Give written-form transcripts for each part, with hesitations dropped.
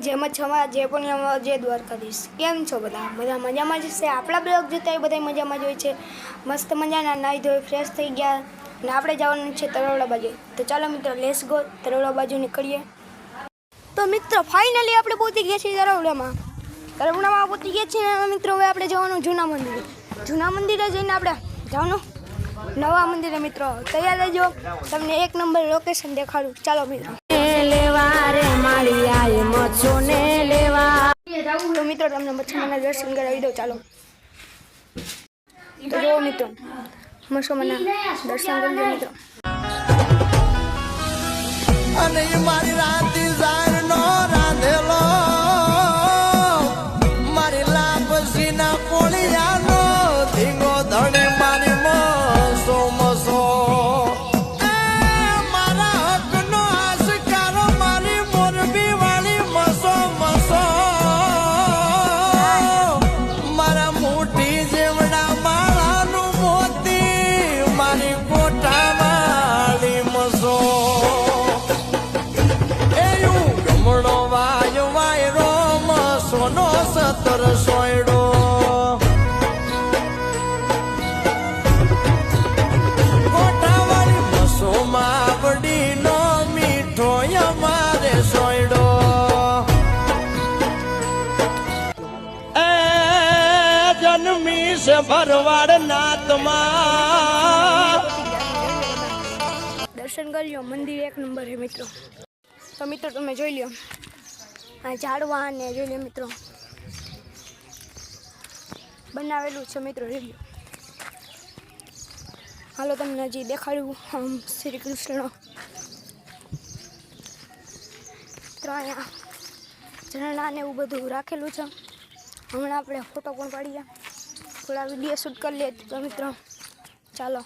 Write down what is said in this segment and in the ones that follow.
જે પણ જે દ્વારકાધીશ કેમ છો બધા મજામાં જ છે। આપણા બ્લોગ જોતા એ બધા મજામાં જ હોય છે। મસ્ત મજાના નાહી ધોઈ ફ્રેશ થઈ ગયા અને આપણે જવાનું છે તરોડા બાજુ। તો ચાલો મિત્રો લેટ્સ ગો, તરોડા બાજુ નીકળીએ। તો મિત્રો ફાઇનલી આપણે પહોંચી ગયા છીએ તરોડામાં પહોંચી ગયા છીએ મિત્રો। હવે આપણે જવાનું જૂના મંદિરે જઈને આપણે જવાનું નવા મંદિરે। મિત્રો તૈયાર રહેજો, તમને એક નંબર લોકેશન દેખાડું। ચાલો મિત્રો તો મિત્રો તમને મચ્છુમાના દર્શન કરાવી દો। ચાલો તો જો મિત્રો મચ્છુમાના દર્શન કરી લો મિત્રો। અને મારી રાતી જારનો રાંધેલો મારી લાપસીના કોળિયાનો ધીંગો ધણી મારી મસો મસો મારા હકનો આશકારો મારી મોરબી વાળી મસો મસો મારા મોટી જેવડા માળાનું મોતી મારી કોઠા વાળી મસો સોનો સતર સોયડો કોઠાવાળી બસો માવડીનો મીઠો અમારે સોયડો એ જન્મી છે ભરવાડ નાથમાં। દર્શન કરી લો, મંદિર એક નંબર છે મિત્રો। તો મિત્રો તમે જોઈ લો આ ઝાડવા ને જોઈ લો મિત્રો, બનાવેલું છે મિત્રો। જોઈ લો, હાલો તમને હજી દેખાડ્યું શ્રી કૃષ્ણ મિત્રો। અહીંયા ઝરણા ને એવું બધું રાખેલું છે। હમણાં આપણે ફોટો પણ પાડીએ, થોડા વિડીયો શૂટ કરી લઈએ। તો મિત્રો ચાલો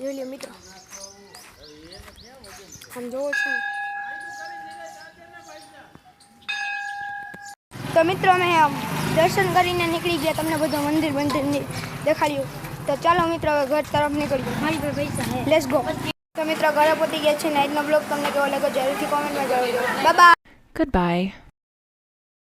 જોઈ લો મિત્રો, આમ જોવો છો। તો મિત્રો અમે દર્શન કરીને નીકળી ગયા, તમને બધું મંદિર દેખાડ્યું। તો ચાલો મિત્રો હવે ઘર તરફ નીકળીએ, લેટ્સ ગો। તો મિત્રો ઘરે પહોંચી ગયા છે। આજનો બ્લોગ તમને કેવો લાગ્યો જરૂરથી કોમેન્ટમાં જણાવજો। Bye bye, Goodbye.